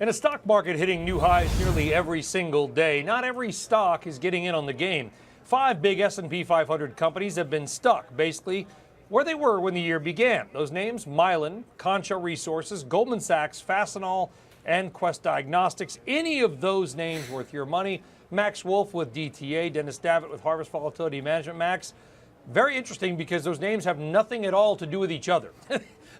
In a stock market hitting new highs nearly every single day, not every stock is getting in on the game. 5 big S&P 500 companies have been stuck, basically where they were when the year began. Those names: Mylan, Concha Resources, Goldman Sachs, Fastenal, and Quest Diagnostics. Any of those names worth your money. Max Wolf with DTA, Dennis Davitt with Harvest Volatility Management. Max, very interesting because those names have nothing at all to do with each other.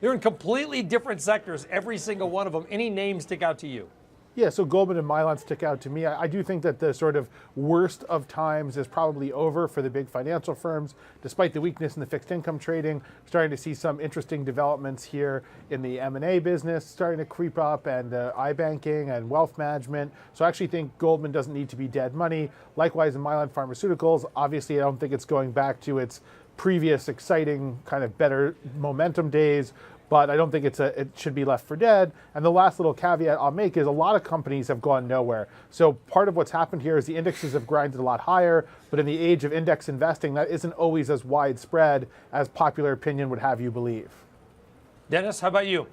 They're in completely different sectors, every single one of them. Any names stick out to you? Yeah, so Goldman and Mylan stick out to me. I do think that the sort of worst of times is probably over for the big financial firms. Despite the weakness in the fixed income trading, starting to see some interesting developments here in the M&A business, starting to creep up, and iBanking and wealth management. So I actually think Goldman doesn't need to be dead money. Likewise in Mylan Pharmaceuticals, obviously I don't think it's going back to its previous exciting kind of better momentum days, but I don't think it should be left for dead. And the last little caveat I'll make is a lot of companies have gone nowhere. So part of what's happened here is the indexes have grinded a lot higher, but in the age of index investing, that isn't always as widespread as popular opinion would have you believe. Dennis, how about you?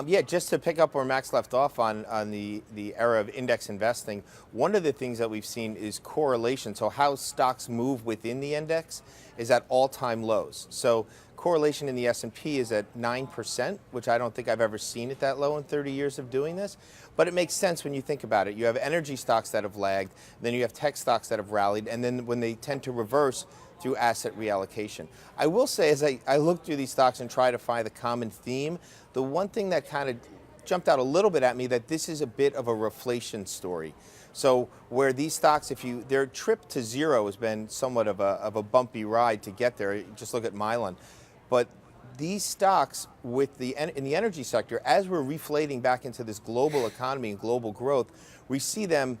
Yeah, just to pick up where Max left off on the era of index investing, one of the things that we've seen is correlation. So how stocks move within the index is at all-time lows. So correlation in the S&P is at 9%, which I don't think I've ever seen it that low in 30 years of doing this. But it makes sense when you think about it. You have energy stocks that have lagged, then you have tech stocks that have rallied, and then when they tend to reverse through asset reallocation. I will say, as I look through these stocks and try to find the common theme, the one thing that kind of jumped out a little bit at me, that this is a bit of a reflation story. So where these stocks, their trip to zero has been somewhat of a bumpy ride to get there. Just look at Mylan. But these stocks in the energy sector, as we're reflating back into this global economy and global growth, we see them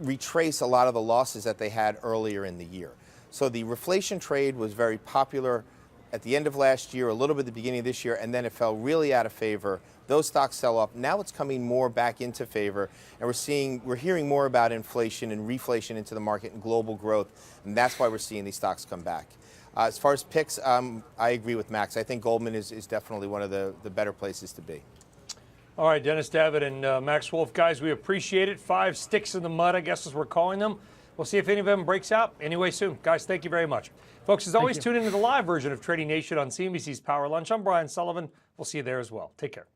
retrace a lot of the losses that they had earlier in the year. So the reflation trade was very popular at the end of last year, a little bit at the beginning of this year, and then it fell really out of favor. Those stocks sell off. Now it's coming more back into favor, and we're hearing more about inflation and reflation into the market and global growth, and that's why we're seeing these stocks come back. As far as picks, I agree with Max. I think Goldman is definitely one of the better places to be. All right, Dennis Davitt and Max Wolf, guys, we appreciate it. 5 sticks in the mud, I guess, as we're calling them. We'll see if any of them breaks out anyway soon. Guys, thank you very much. Folks, as always, tune into the live version of Trading Nation on CNBC's Power Lunch. I'm Brian Sullivan. We'll see you there as well. Take care.